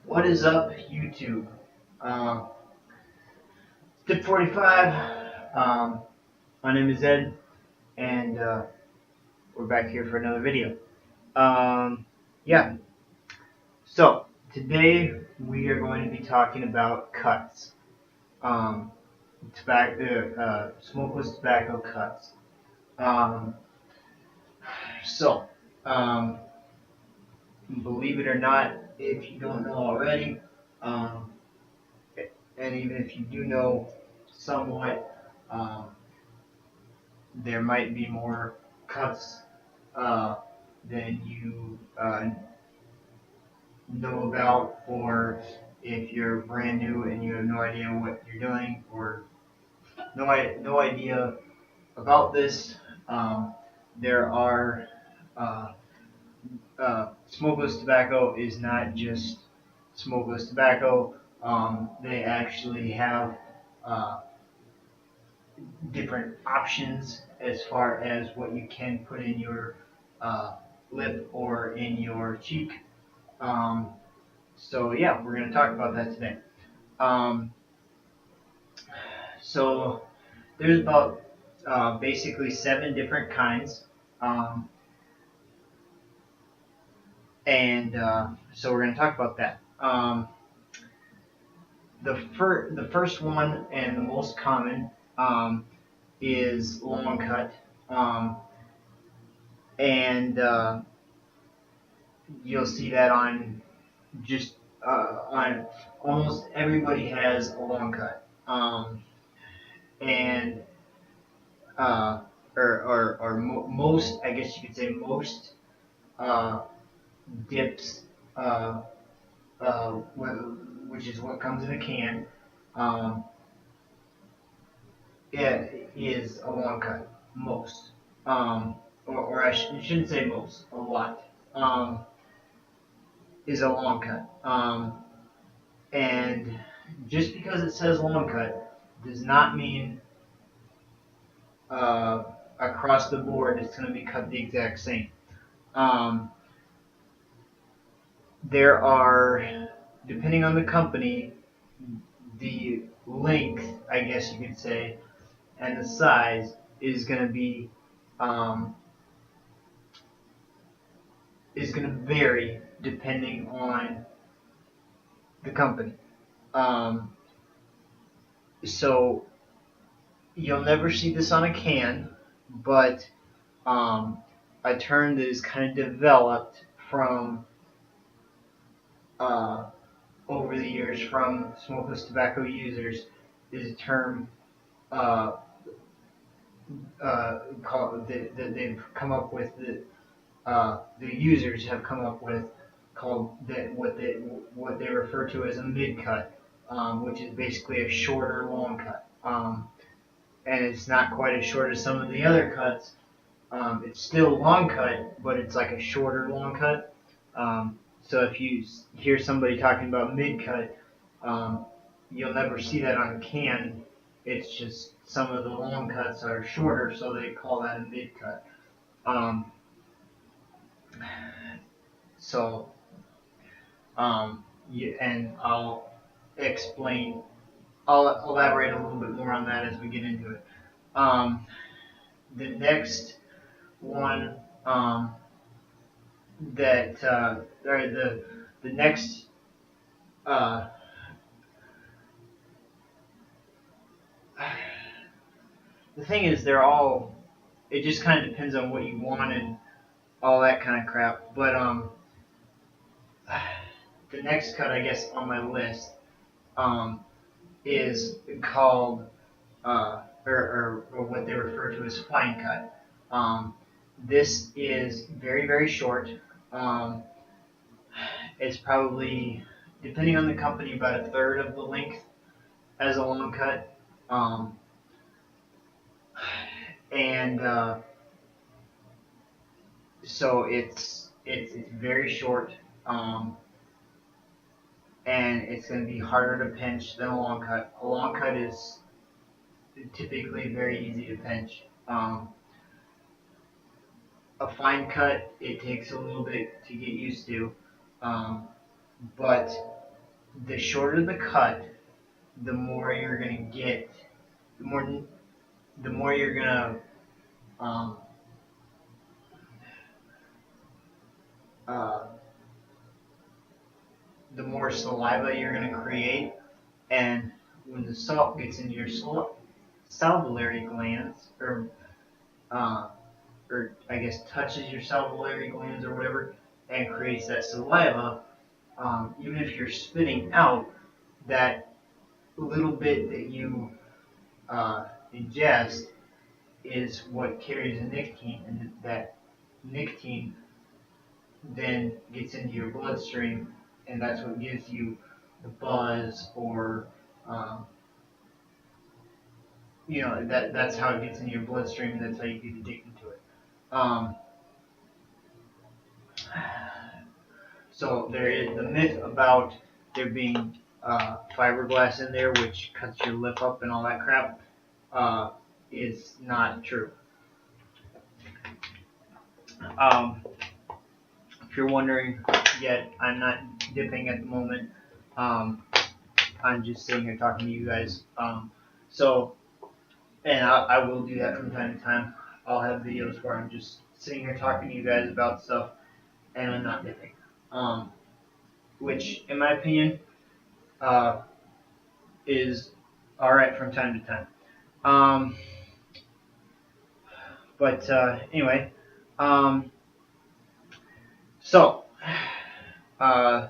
What is up, YouTube? Um, Tip 45. My name is Ed, and we're back here for another video. Yeah, so today we are going to be talking about cuts, um, smokeless tobacco cuts. Um, so, um, believe it or not, if you don't know already, um, and even if you do know somewhat, there might be more cuts uh, than you know about, or if you're brand new and you have no idea what you're doing, or no idea about this. There are uh, smokeless tobacco is not just smokeless tobacco. They actually have uh, different options as far as what you can put in your uh, lip or in your cheek. Um, so yeah, we're going to talk about that today. Um, so there's about basically 7 different kinds, um, and so we're going to talk about that. The first one and the most common is long cut, um, and you'll see that on just on almost everybody has a long cut, and uh, most, I guess you could say most uh, dips, uh, which is what comes in a can, um, it is a long cut. Most, or shouldn't say most, a lot, is a long cut. And just because it says long cut does not mean uh, across the board it's going to be cut the exact same. Um, there are, depending on the company, the length, I guess you could say, and the size is going to be um, is going to vary depending on the company. Um, so you'll never see this on a can, but a term that is kind of developed from uh, over the years from smokeless tobacco users is a term uh, called that they've come up with, that the users have come up with, called that what they refer to as a mid cut, which is basically a shorter long cut. And it's not quite as short as some of the other cuts. It's still a long cut, but it's like a shorter long cut. So if you hear somebody talking about mid cut, um, you'll never see that on a can. It's just some of the long cuts are shorter, so they call that a mid cut. Um, so, and explain, I'll elaborate a little bit more on that as we get into it. Um, the next one or the next uh, the thing is, they're all. It just kind of depends on what you want and all that kind of crap. But the next cut, I guess, on my list um, is called or what they refer to as fine cut. This is very, very short. Um, it's probably, depending on the company, about a third of the length as a long cut. Um, and so it's very short, and it's going to be harder to pinch than a long cut. A long cut is typically very easy to pinch. A fine cut, it takes a little bit to get used to, um, but the shorter the cut, the more you're gonna get, the more the more you're gonna um, uh, the more saliva you're gonna create, and when the salt gets into your salivary glands, uh, or I guess touches your salivary glands or whatever, and creates that saliva, even if you're spitting out, that little bit that you ingest is what carries the nicotine, and that nicotine then gets into your bloodstream, and that's what gives you the buzz, or um, that's how it gets into your bloodstream, and that's how you get addicted to it. Um, so there is the myth about there being fiberglass in there, which cuts your lip up and all that crap, uh, is not true. Um, if you're wondering, yet I'm not dipping at the moment. Um, I'm just sitting here talking to you guys. So, and I will do that from time to time. I'll have videos where I'm just sitting here talking to you guys about stuff, and I'm not dipping. Um, which, in my opinion, uh, is all right from time to time. Um, but anyway, um, so uh,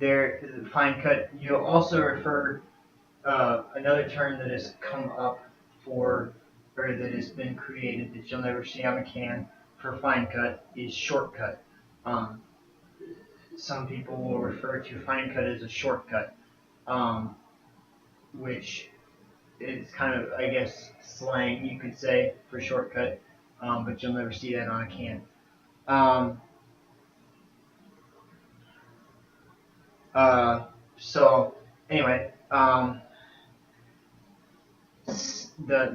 there, fine cut. You'll also refer another term that has come up for, or that has been created that you'll never see on a can for fine cut is shortcut. Um, some people will refer to fine cut as a shortcut, um, which is kind of, I guess, slang you could say for shortcut, but you'll never see that on a can. Um, uh, so anyway, the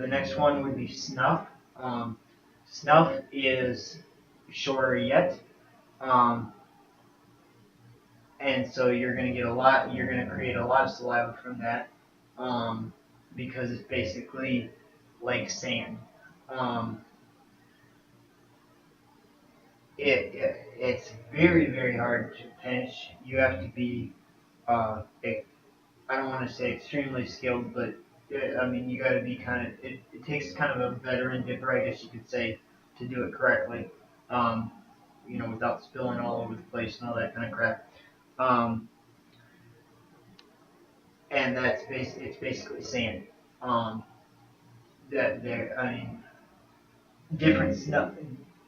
next one would be snuff. Snuff is shorter yet, um, and so you're going to get a lot. You're going to create a lot of saliva from that, um, because it's basically like sand. Um, it's very hard to pinch. You have to be I don't want to say extremely skilled, but I mean you got to be kind of. It takes kind of a veteran dipper, I guess you could say, to do it correctly. Um, without spilling all over the place and all that kind of crap. Um, and it's basically sand. Um, that there, I mean, different snuff.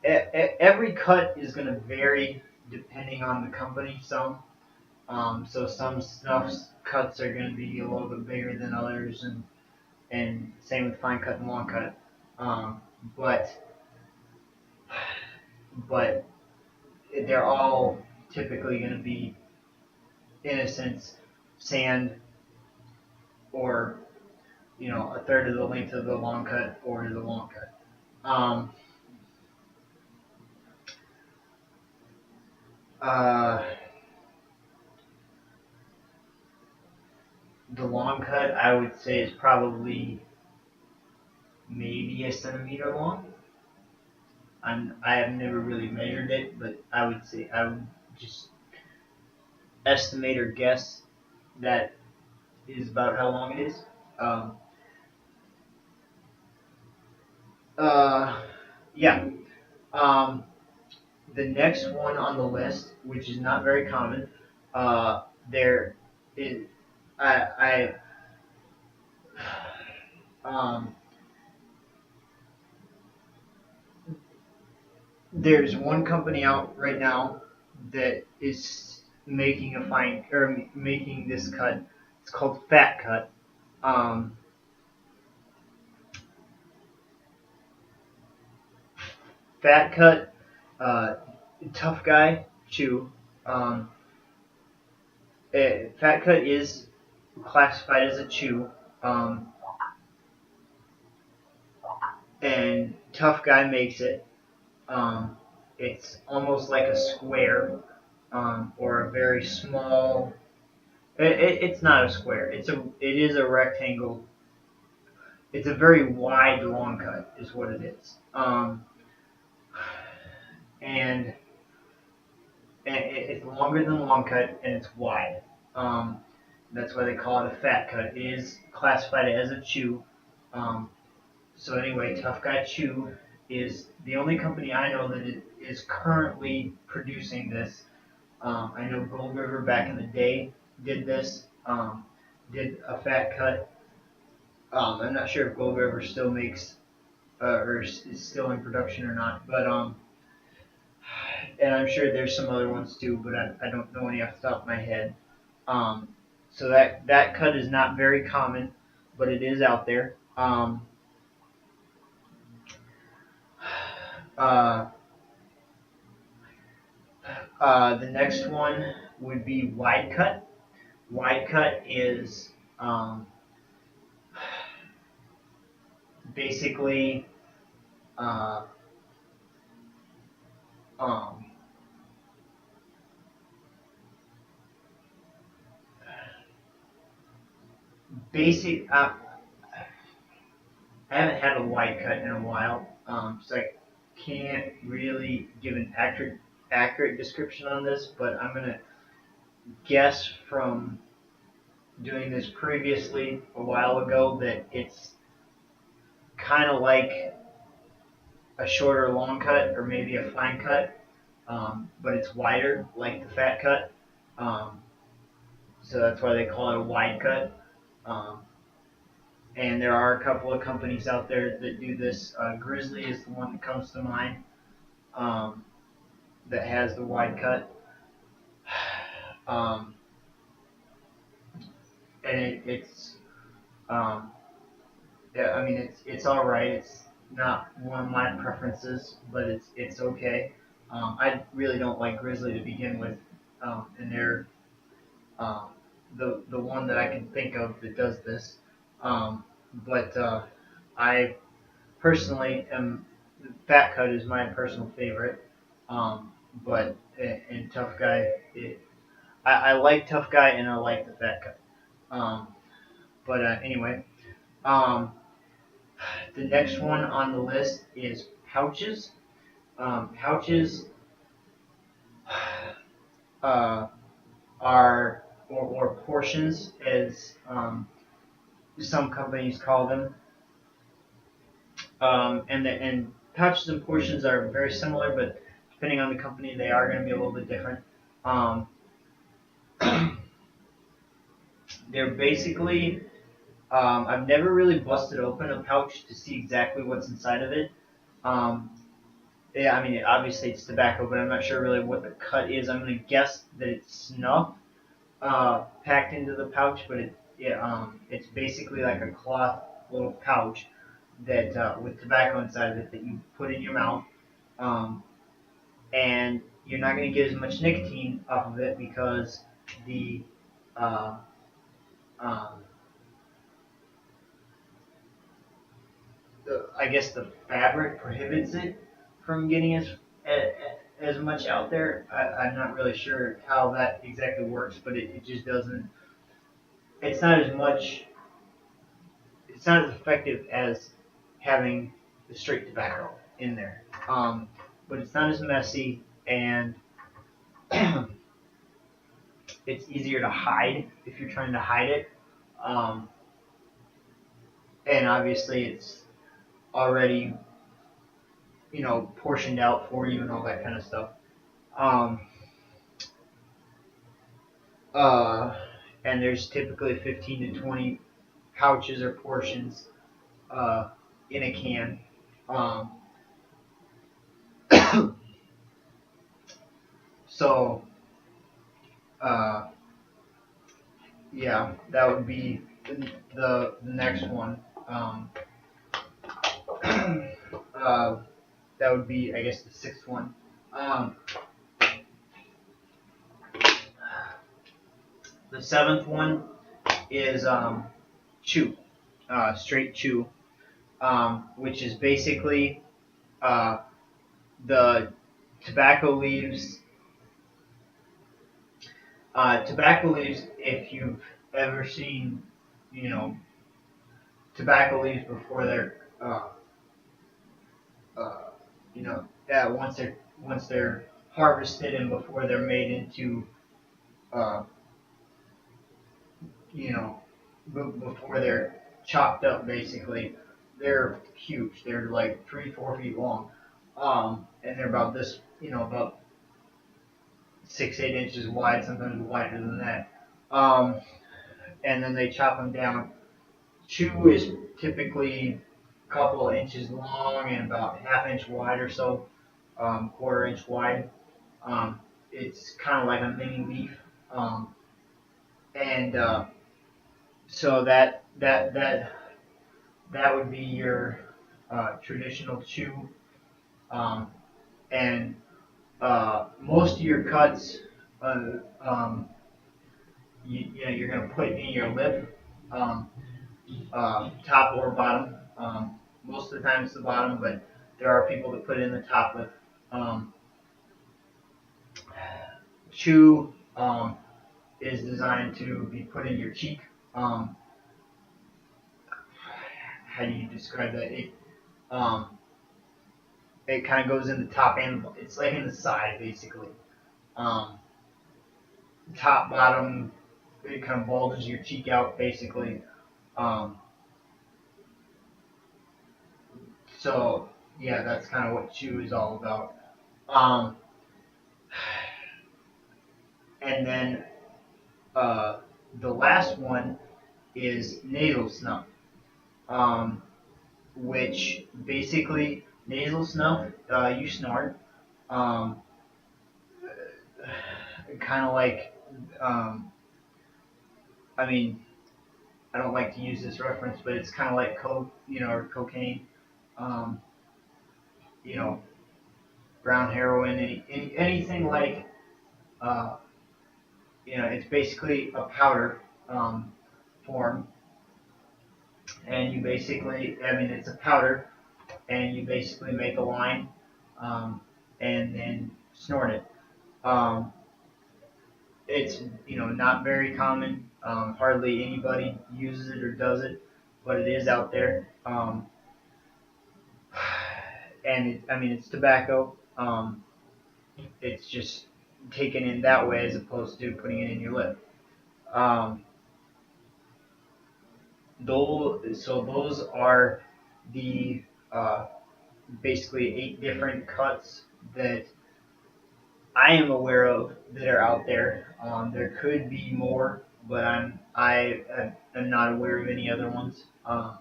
Every cut is going to vary depending on the company. So some snuff cuts are going to be a little bit bigger than others, and same with fine cut and long cut. Um, but but they're all typically going to be, in a sense, sand, or a third of the length of the long cut or the long cut. Um, uh, the long cut, I would say, is probably maybe a centimeter long. I have never really measured it, but I would say I would just estimate or guess that is about how long it is. Um, uh, yeah. Um, the next one on the list, which is not very common, there is um, there's one company out right now that is making making this cut. It's called Fat Cut. Um, Fat Cut, uh, tough guy chew. Um, Fat Cut is classified as a chew, um, and tough guy makes it. Um, it's almost like a square, or a very small. It's not a square. It is a rectangle. It's a very wide long cut, is what it is. And it's longer than long cut and it's wide. Um, that's why they call it a fat cut. It is classified as a chew. Um, so anyway, Tough Guy Chew is the only company I know that is currently producing this. I know Gold River back in the day did this, did a fat cut. I'm not sure if Gold River still makes or is still in production or not, but and I'm sure there's some other ones too, but I don't know any off the top of my head. Um, so that cut is not very common, but it is out there. Uh, the next one would be wide cut. Wide cut is basically uh, um, basic. I haven't had a wide cut in a while, so I can't really give an accurate description on this. But I'm gonna guess from doing this previously a while ago that it's kind of like a shorter long cut or maybe a fine cut, but it's wider like the fat cut. Um, so that's why they call it a wide cut. Um, and there are a couple of companies out there that do this. Grizzly is the one that comes to mind, um, that has the wide cut. Um, and it's um, yeah, I mean it's all right. It's not one of my preferences, but it's okay. I really don't like Grizzly to begin with, and they're um, the one that I can think of that does this. Um, but I personally am Fat Cut is my personal favorite. But in Tough Guy, I like Tough Guy and I like the Fat Cut. Um, but anyway, um, the next one on the list is pouches. Pouches uh, are or portions, as some companies call them, and pouches and portions are very similar, but depending on the company, they are going to be a little bit different. Um, they're basically I've never really busted open a pouch to see exactly what's inside of it. Um, yeah, I mean, obviously it's tobacco, but I'm not sure really what the cut is. I'm going to guess that it's snuff packed into the pouch, but it's basically like a cloth little pouch that with tobacco inside of it that you put in your mouth, um, and you're not going to get as much nicotine off of it because the uh, um, I guess the fabric prohibits it from getting as much out there. I'm not really sure how that exactly works, but it just doesn't. It's not as much. It's not as effective as having the straight tobacco in there. But it's not as messy and it's easier to hide if you're trying to hide it. Um, and obviously, it's already portioned out for you and all that kind of stuff. Um, uh, and there's typically 15 to 20 pouches or portions in a can. Um, so uh, yeah, that would be the next one. Uh, that would be, I guess, the sixth one. Um, the seventh one is chew, straight chew, which is basically uh, the tobacco leaves Tobacco leaves, if you've ever seen, you know, tobacco leaves before they're, uh, once they're harvested and before they're made into, uh, you know, before they're chopped up, basically, they're huge. They're like 3, 4 feet long, and they're about this, about 6, 8 inches wide, sometimes wider than that. Um, and then they chop them down. Chew is typically a couple of inches long and about ½ inch wide or so, quarter-inch wide. It's kind of like a mini leaf, and so that would be your traditional chew, um, and most of your cuts, uh, um, you're going to put in your lip, um, top or bottom. Most of the time it's the bottom, but there are people that put it in the top lip. Um, chew is designed to be put in your cheek. Um, how do you describe that? Um, it kind of goes in the top and it's like in the side basically. Um, top, bottom, it kind of bulges your cheek out basically. Um, so yeah, that's kind of what chew is all about. Um, and then the last one is nasal snuff, um, which basically nasal snuff you snort, um, kind of like, um, I mean, I don't like to use this reference, but it's kind of like coke, or cocaine, um, you know, brown heroin, anything like, uh, it's basically a powder form, and you basically, I mean, it's a powder, and you basically make a line, um, and then snort it. Um, it's not very common. Hardly anybody uses it or does it, but it is out there. And I mean, it's tobacco. It's just taken in that way as opposed to putting it in your lip. Um, those are the uh, basically 8 different cuts that I am aware of that are out there. There could be more, but am not aware of any other ones. Uh,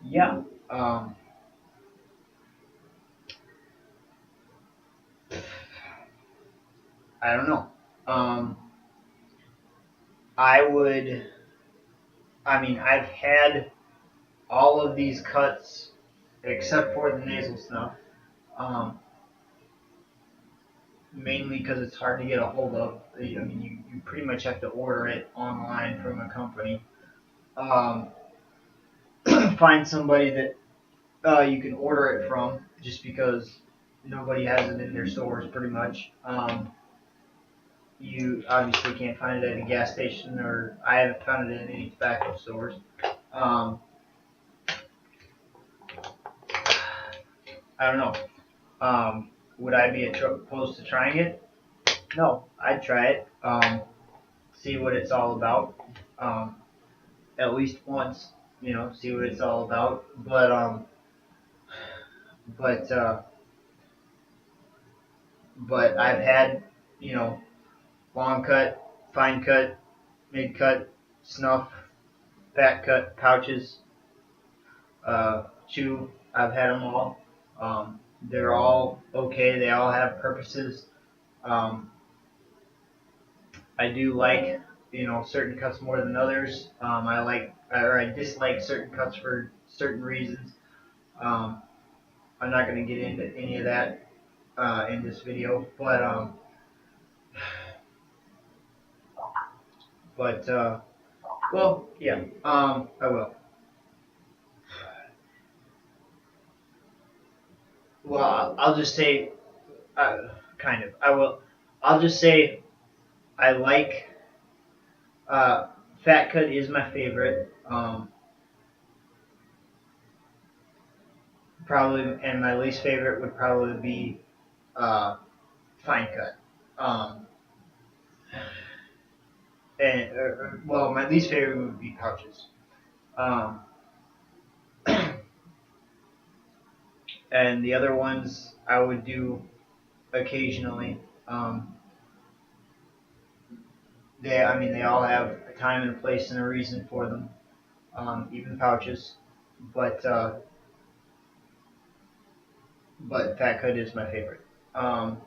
yeah. Um, I don't know. Um, I would. I mean, I've had all of these cuts except for the nasal snuff. Um, Mainly because it's hard to get a hold of. I mean, you pretty much have to order it online from a company. Um, find somebody that you can order it from, just because nobody has it in their stores, pretty much. You obviously can't find it at a gas station, or I haven't found it in any tobacco stores. Um, I don't know. Would I be opposed to trying it? No, I'd try it. See what it's all about. Um, at least once, see what it's all about. But but I've had, you know, long cut, fine cut, mid cut, snuff, fat cut, pouches, chew. I've had them all. They're all okay. They all have purposes. Um, I do like, certain cuts more than others. I dislike certain cuts for certain reasons. Um, I'm not going to get into any of that in this video, but well, yeah, I will. well, I'll just say, kind of. I will. I'll just say I like fat cut is my favorite. Probably, and my least favorite would probably be uh, fine cut. Um, and well, my least favorite would be pouches. Um, and the other ones I would do occasionally. I mean, they all have a time and a place and a reason for them. Even pouches, but fat cut is my favorite. Um,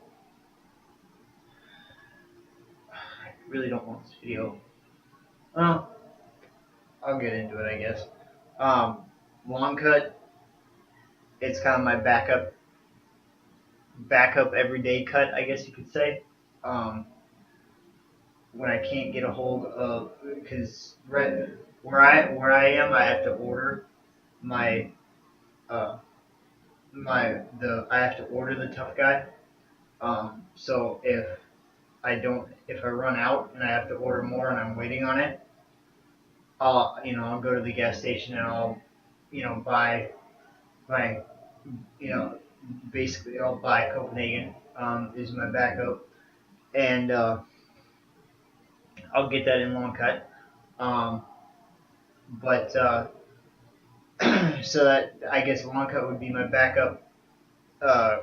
I really don't want this video. Well, I'll get into it, I guess. Um, Long cut, it's kind of my backup everyday cut, I guess you could say. Um, when I can't get a hold of, because right where I am, I have to order my uh, I have to order the tough guy. So if I run out and I have to order more and I'm waiting on it, I'll go to the gas station and I'll buy my you know basically I'll buy Copenhagen is my backup, and I'll get that in long cut. Um, but so that I guess long cut would be my backup uh,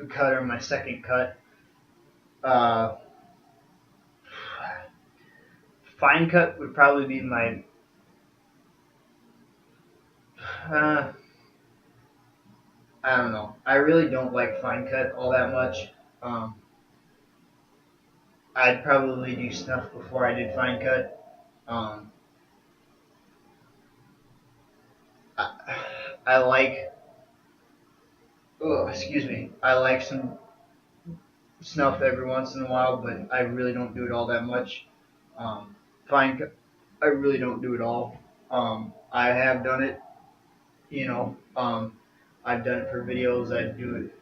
cut or my second cut. Uh, Fine cut would probably be my. Uh, I don't know. I really don't like fine cut all that much. Um, I'd probably do snuff before I did fine cut. Um, I, I like. Oh, excuse me. I like some snuff every once in a while, but I really don't do it all that much. Fine cut, I really don't do it all. I have done it. I've done it for videos. I do it,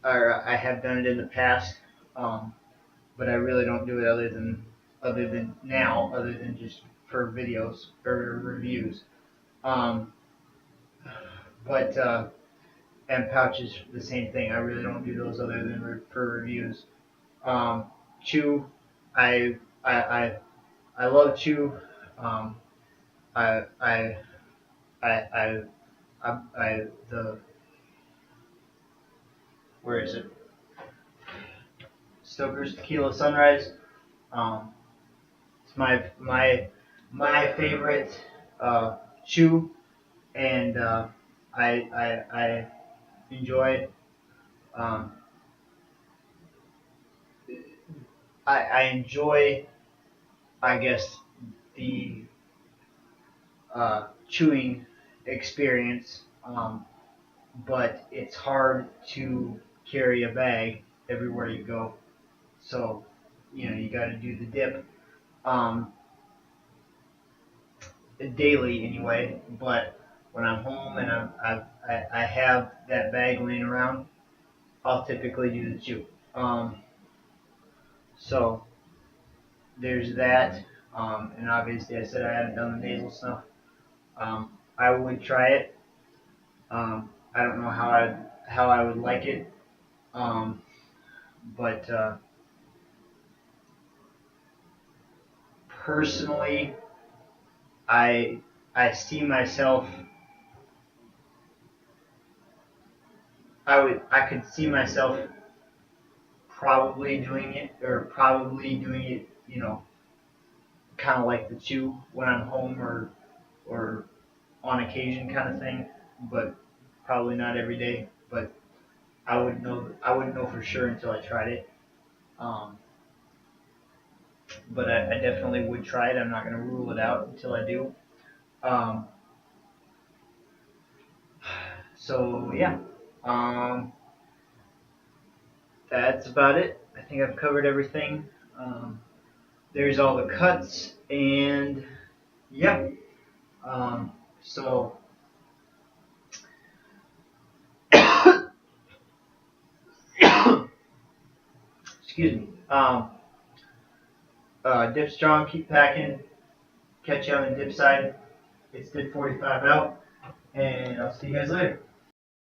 or I have done it in the past. Um, but I really don't do it other than now, other than just for videos or reviews. Um, but and pouches, the same thing. I really don't do those other than for reviews. Um, Chew, I I I I love Chew. Um, I I I I I the where is it? Stoker's Tequila Sunrise. Um, it's my favorite chew, and I enjoy it. Um, I enjoy, I guess, the chewing experience, but it's hard to carry a bag everywhere you go. So, you got to do the dip daily anyway. But when I'm home and I have that bag laying around, I'll typically do the chew. So there's that. And obviously, I said I haven't done the nasal snuff. I would try it. I don't know how I would like it, but personally, I I see myself. I could see myself probably doing it, kind of like the chew when I'm home or on occasion kind of thing, but probably not every day. But I wouldn't know for sure until I tried it. Um, but I definitely would try it. I'm not going to rule it out until I do. Um, so yeah, um, that's about it. I think I've covered everything. There's all the cuts, and yeah. So excuse me. Dip strong, keep packing. Catch you on the dip side. It's dip 45 out, and I'll see you guys later.